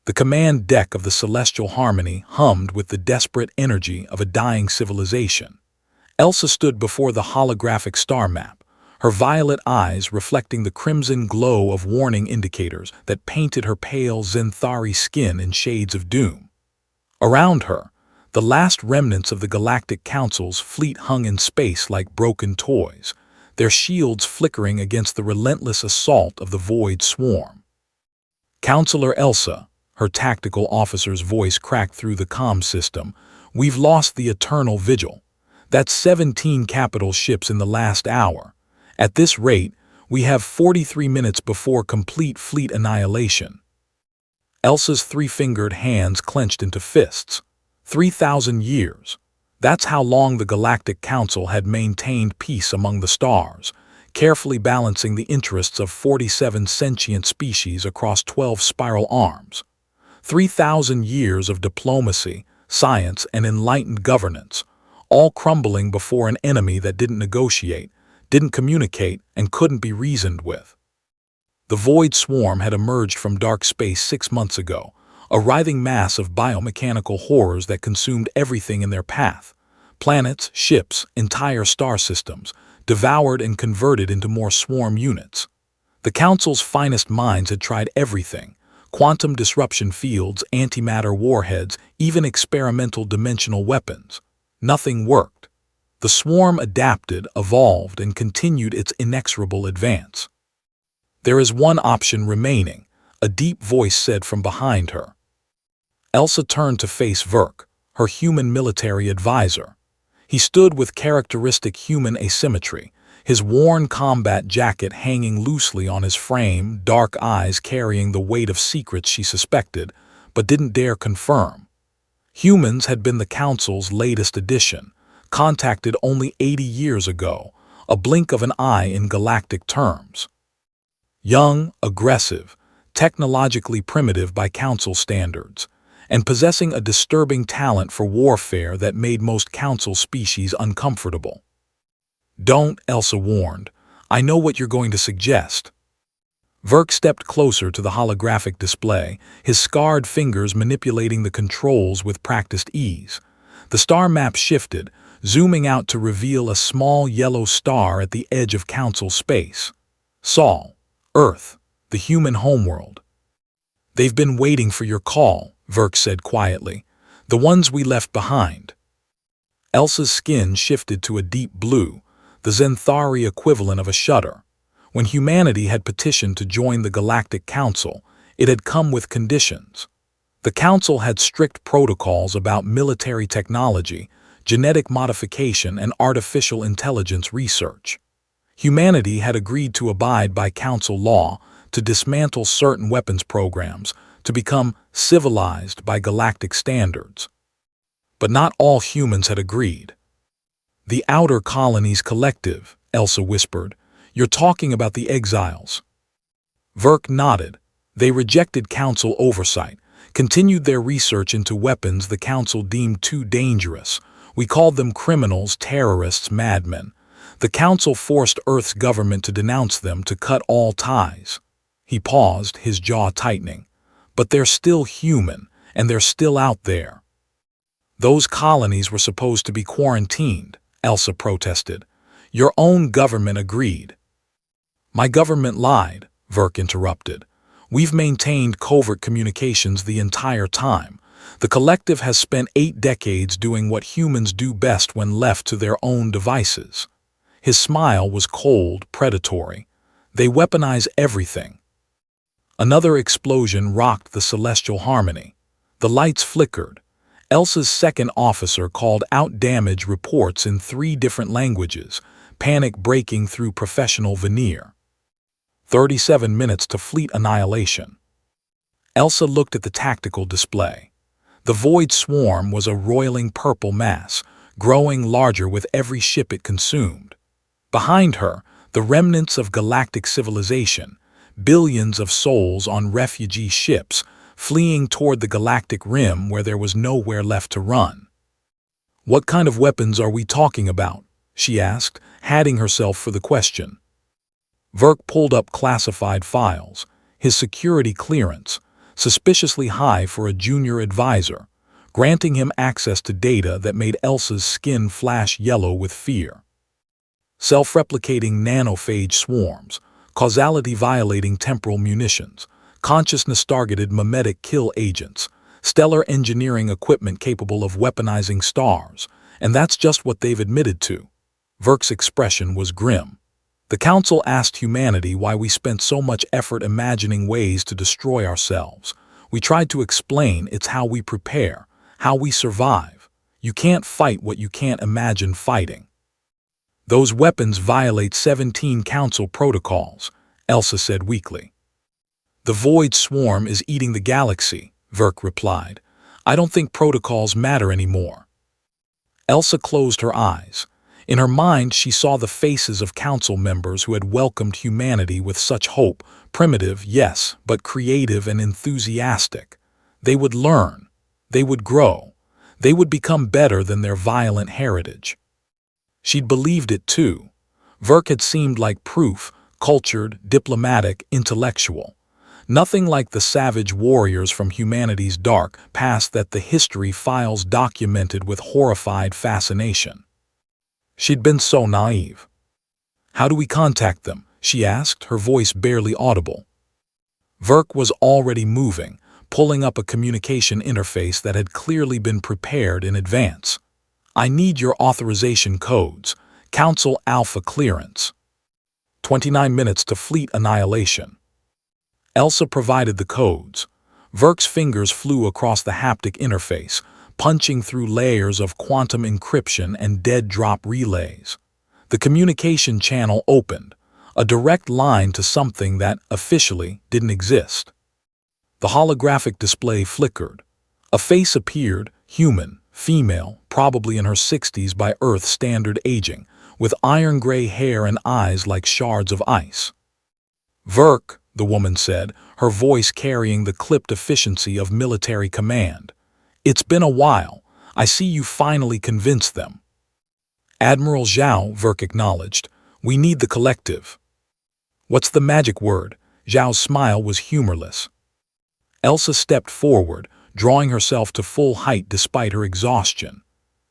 The command deck of the Celestial Harmony hummed with the desperate energy of a dying civilization. Elsa stood before the holographic star map, her violet eyes reflecting the crimson glow of warning indicators that painted her pale Zenthari skin in shades of doom. Around her, the last remnants of the Galactic Council's fleet hung in space like broken toys, their shields flickering against the relentless assault of the Void Swarm. "Counselor Elsa," her tactical officer's voice cracked through the comm system, "we've lost the Eternal Vigil. That's 17 capital ships in the last hour. At this rate, we have 43 minutes before complete fleet annihilation." Elsa's three-fingered hands clenched into fists. 3,000 years. That's how long the Galactic Council had maintained peace among the stars, carefully balancing the interests of 47 sentient species across 12 spiral arms. 3,000 years of diplomacy, science, and enlightened governance, all crumbling before an enemy that didn't negotiate, didn't communicate, and couldn't be reasoned with. The Void Swarm had emerged from dark space 6 months ago, a writhing mass of biomechanical horrors that consumed everything in their path. Planets, ships, entire star systems, devoured and converted into more swarm units. The Council's finest minds had tried everything: quantum disruption fields, antimatter warheads, even experimental dimensional weapons. Nothing worked. The swarm adapted, evolved, and continued its inexorable advance. "There is one option remaining," a deep voice said from behind her. Elsa turned to face Verk, her human military advisor. He stood with characteristic human asymmetry, his worn combat jacket hanging loosely on his frame, dark eyes carrying the weight of secrets she suspected, but didn't dare confirm. Humans had been the Council's latest addition, contacted only 80 years ago, a blink of an eye in galactic terms. Young, aggressive, technologically primitive by Council standards, and possessing a disturbing talent for warfare that made most Council species uncomfortable. "Don't," Elsa warned. "I know what you're going to suggest." Verk stepped closer to the holographic display, his scarred fingers manipulating the controls with practiced ease. The star map shifted, zooming out to reveal a small yellow star at the edge of Council space. Sol, Earth, the human homeworld. "They've been waiting for your call," Verk said quietly. "The ones we left behind." Elsa's skin shifted to a deep blue, the Zenthari equivalent of a shudder. When humanity had petitioned to join the Galactic Council, it had come with conditions. The Council had strict protocols about military technology, genetic modification, and artificial intelligence research. Humanity had agreed to abide by Council law, to dismantle certain weapons programs, to become civilized by galactic standards. But not all humans had agreed. "The Outer Colonies Collective," Elsa whispered. "You're talking about the exiles." Verk nodded. "They rejected Council oversight, continued their research into weapons the Council deemed too dangerous. We called them criminals, terrorists, madmen. The Council forced Earth's government to denounce them, to cut all ties." He paused, his jaw tightening. "But they're still human, and they're still out there." "Those colonies were supposed to be quarantined," Elsa protested. "Your own government agreed." "My government lied," Verk interrupted. "We've maintained covert communications the entire time. The collective has spent 8 decades doing what humans do best when left to their own devices." His smile was cold, predatory. "They weaponize everything." Another explosion rocked the Celestial Harmony. The lights flickered. Elsa's second officer called out damage reports in 3 different languages, panic breaking through professional veneer. 37 minutes to fleet annihilation. Elsa looked at the tactical display. The Void Swarm was a roiling purple mass, growing larger with every ship it consumed. Behind her, the remnants of galactic civilization, billions of souls on refugee ships, fleeing toward the galactic rim where there was nowhere left to run. "What kind of weapons are we talking about?" she asked, hatting herself for the question. Verk pulled up classified files, his security clearance, suspiciously high for a junior advisor, granting him access to data that made Elsa's skin flash yellow with fear. Self-replicating nanophage swarms, causality-violating temporal munitions, consciousness-targeted mimetic kill agents, stellar engineering equipment capable of weaponizing stars, and that's just what they've admitted to. Verk's expression was grim. The Council asked humanity why we spent so much effort imagining ways to destroy ourselves. We tried to explain it's how we prepare, how we survive. You can't fight what you can't imagine fighting. Those weapons violate 17 Council protocols, Elsa said weakly. The Void Swarm is eating the galaxy, Verk replied. I don't think protocols matter anymore. Elsa closed her eyes. In her mind, she saw the faces of Council members who had welcomed humanity with such hope, primitive, yes, but creative and enthusiastic. They would learn. They would grow. They would become better than their violent heritage. She'd believed it too. Verk had seemed like proof, cultured, diplomatic, intellectual. Nothing like the savage warriors from humanity's dark past that the history files documented with horrified fascination. She'd been so naive. How do we contact them? She asked, her voice barely audible. Verk was already moving, pulling up a communication interface that had clearly been prepared in advance. I need your authorization codes. Council Alpha clearance. 29 minutes to fleet annihilation. Elsa provided the codes. Verk's fingers flew across the haptic interface, punching through layers of quantum encryption and dead drop relays. The communication channel opened, a direct line to something that, officially, didn't exist. The holographic display flickered. A face appeared, human, female, probably in her 60s by Earth standard aging, with iron-gray hair and eyes like shards of ice. Verk, the woman said, her voice carrying the clipped efficiency of military command. It's been a while. I see you finally convinced them. Admiral Zhao, Verk acknowledged. We need the collective. What's the magic word? Zhao's smile was humorless. Elsa stepped forward, drawing herself to full height despite her exhaustion.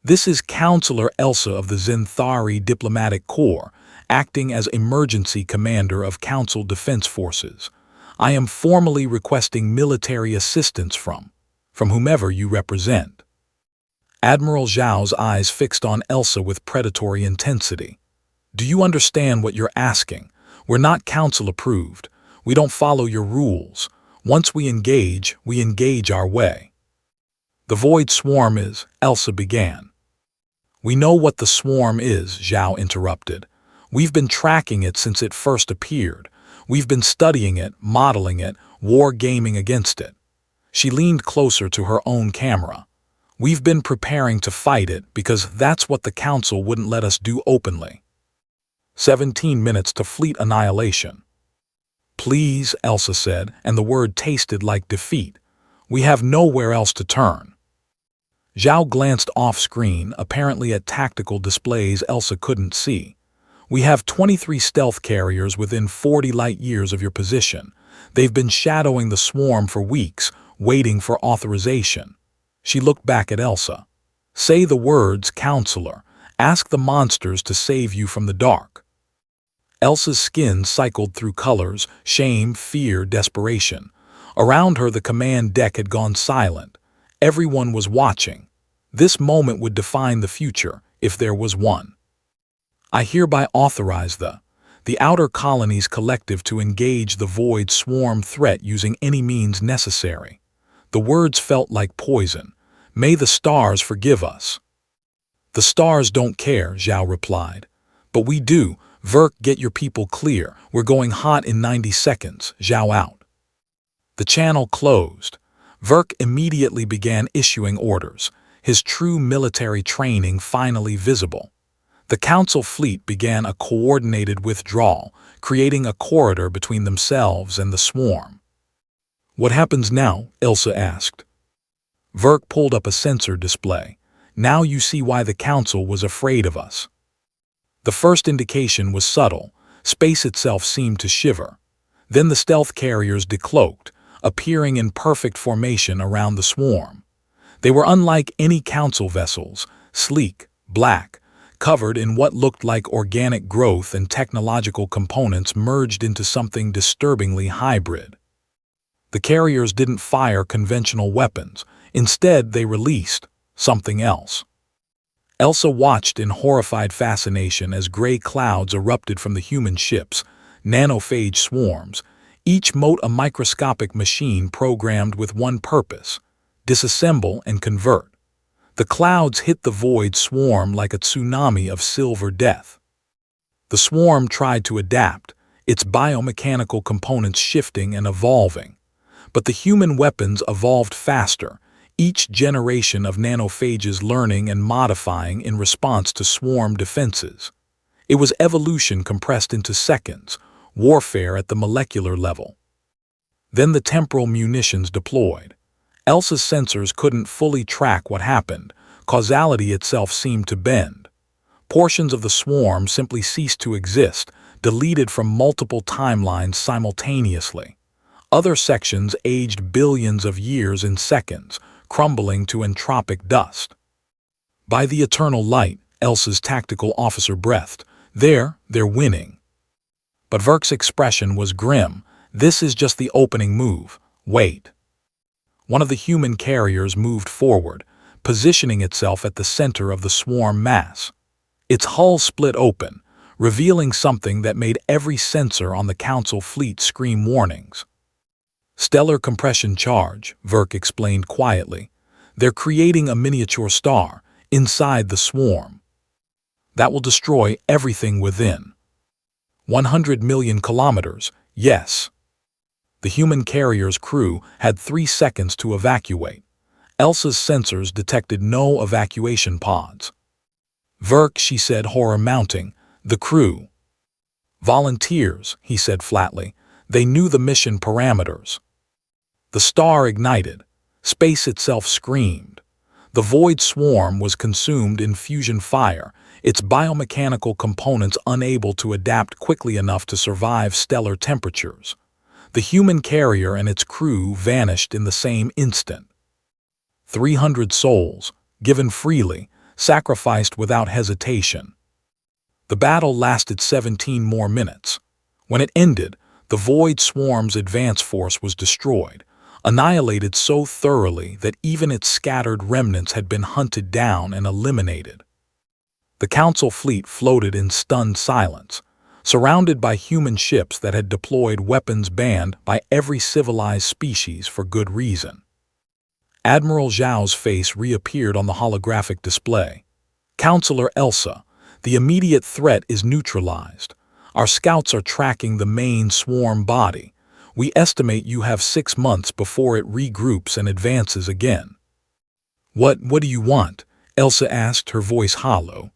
This is Counselor Elsa of the Zenthari Diplomatic Corps, acting as emergency commander of Council Defense Forces. I am formally requesting military assistance from whomever you represent. Admiral Zhao's eyes fixed on Elsa with predatory intensity. Do you understand what you're asking? We're not Council approved. We don't follow your rules. Once we engage our way. The Void Swarm is, Elsa began. We know what the Swarm is, Zhao interrupted. We've been tracking it since it first appeared. We've been studying it, modeling it, war-gaming against it. She leaned closer to her own camera. We've been preparing to fight it because that's what the Council wouldn't let us do openly. 17 minutes to fleet annihilation. Please, Elsa said, and the word tasted like defeat. We have nowhere else to turn. Zhao glanced off-screen, apparently at tactical displays Elsa couldn't see. We have 23 stealth carriers within 40 light-years of your position. They've been shadowing the swarm for weeks, waiting for authorization. She looked back at Elsa. Say the words, Counselor. Ask the monsters to save you from the dark. Elsa's skin cycled through colors, shame, fear, desperation. Around her, the command deck had gone silent. Everyone was watching. This moment would define the future, if there was one. I hereby authorize the Outer Colonies Collective to engage the Void Swarm threat using any means necessary. The words felt like poison. May the stars forgive us. The stars don't care, Zhao replied. But we do. Verk, get your people clear. We're going hot in 90 seconds. Zhao out. The channel closed. Verk immediately began issuing orders, his true military training finally visible. The Council fleet began a coordinated withdrawal, creating a corridor between themselves and the swarm. What happens now? Elsa asked. Verk pulled up a sensor display. Now you see why the Council was afraid of us. The first indication was subtle. Space itself seemed to shiver. Then the stealth carriers decloaked, appearing in perfect formation around the swarm. They were unlike any council vessels, sleek, black, covered in what looked like organic growth and technological components merged into something disturbingly hybrid. The carriers didn't fire conventional weapons. Instead, they released something else. Elsa watched in horrified fascination as gray clouds erupted from the human ships, nanophage swarms, each mote a microscopic machine programmed with one purpose: disassemble and convert. The clouds hit the void swarm like a tsunami of silver death. The swarm tried to adapt, its biomechanical components shifting and evolving. But the human weapons evolved faster, each generation of nanophages learning and modifying in response to swarm defenses. It was evolution compressed into seconds, warfare at the molecular level. Then the temporal munitions deployed. Elsa's sensors couldn't fully track what happened. Causality itself seemed to bend. Portions of the swarm simply ceased to exist, deleted from multiple timelines simultaneously. Other sections aged billions of years in seconds, crumbling to entropic dust. By the eternal light, Elsa's tactical officer breathed. They're winning. But Verk's expression was grim. This is just the opening move. Wait. One of the human carriers moved forward, positioning itself at the center of the swarm mass. Its hull split open, revealing something that made every sensor on the Council fleet scream warnings. Stellar compression charge, Verk explained quietly. They're creating a miniature star inside the swarm. That will destroy everything within. 100 million kilometers, yes. The human carrier's crew had 3 seconds to evacuate. Elsa's sensors detected no evacuation pods. Verk, she said, horror mounting. The crew. Volunteers, he said flatly. They knew the mission parameters. The star ignited. Space itself screamed. The void swarm was consumed in fusion fire, its biomechanical components unable to adapt quickly enough to survive stellar temperatures. The human carrier and its crew vanished in the same instant. 300 souls, given freely, sacrificed without hesitation. The battle lasted 17 more minutes. When it ended, the void swarm's advance force was destroyed, annihilated so thoroughly that even its scattered remnants had been hunted down and eliminated. The Council fleet floated in stunned silence, surrounded by human ships that had deployed weapons banned by every civilized species for good reason. Admiral Zhao's face reappeared on the holographic display. Counselor Elsa, the immediate threat is neutralized. Our scouts are tracking the main swarm body. We estimate you have 6 months before it regroups and advances again. What do you want? Elsa asked, her voice hollow.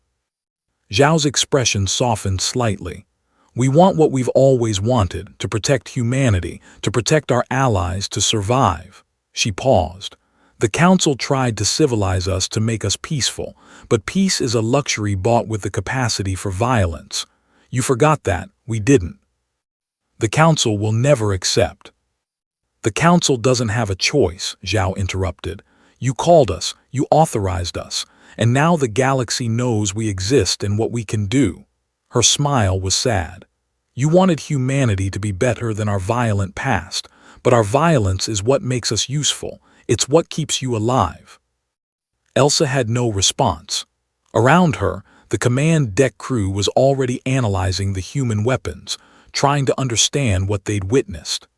Zhao's expression softened slightly. We want what we've always wanted, to protect humanity, to protect our allies, to survive. She paused. The Council tried to civilize us to make us peaceful, but peace is a luxury bought with the capacity for violence. You forgot that, we didn't. The Council will never accept. The Council doesn't have a choice, Zhao interrupted. You called us, you authorized us, and now the galaxy knows we exist and what we can do. Her smile was sad. You wanted humanity to be better than our violent past, but our violence is what makes us useful. It's what keeps you alive. Elsa had no response. Around her, the command deck crew was already analyzing the human weapons, trying to understand what they'd witnessed.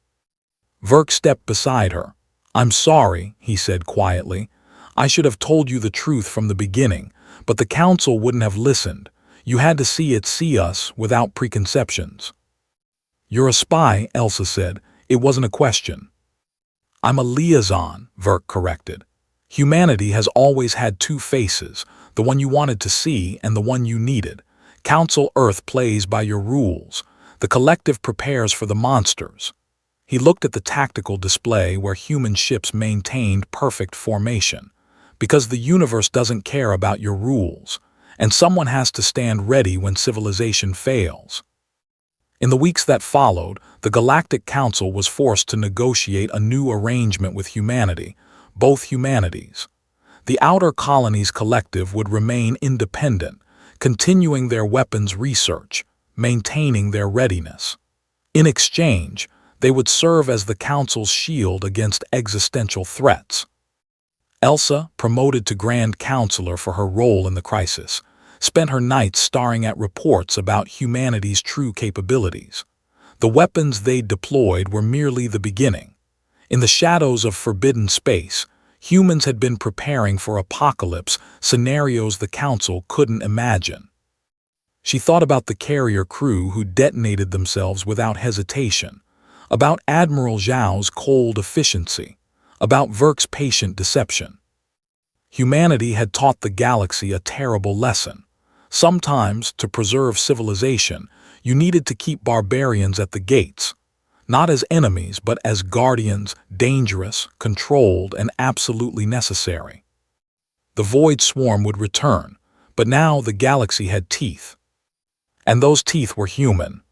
Verk stepped beside her. I'm sorry, he said quietly. I should have told you the truth from the beginning, but the Council wouldn't have listened. You had to see us without preconceptions. You're a spy, Elsa said. It wasn't a question. I'm a liaison, Verk corrected. Humanity has always had 2 faces, the one you wanted to see and the one you needed. Council Earth plays by your rules. The collective prepares for the monsters. He looked at the tactical display where human ships maintained perfect formation. Because the universe doesn't care about your rules, and someone has to stand ready when civilization fails. In the weeks that followed, the Galactic Council was forced to negotiate a new arrangement with humanity, both humanities. The Outer Colonies Collective would remain independent, continuing their weapons research, maintaining their readiness. In exchange, they would serve as the Council's shield against existential threats. Elsa, promoted to Grand Counselor for her role in the crisis, spent her nights staring at reports about humanity's true capabilities. The weapons they deployed were merely the beginning. In the shadows of forbidden space, humans had been preparing for apocalypse scenarios the Council couldn't imagine. She thought about the carrier crew who detonated themselves without hesitation, about Admiral Zhao's cold efficiency, about Verk's patient deception. Humanity had taught the galaxy a terrible lesson. Sometimes, to preserve civilization, you needed to keep barbarians at the gates, not as enemies but as guardians, dangerous, controlled, and absolutely necessary. The Void Swarm would return, but now the galaxy had teeth. And those teeth were human.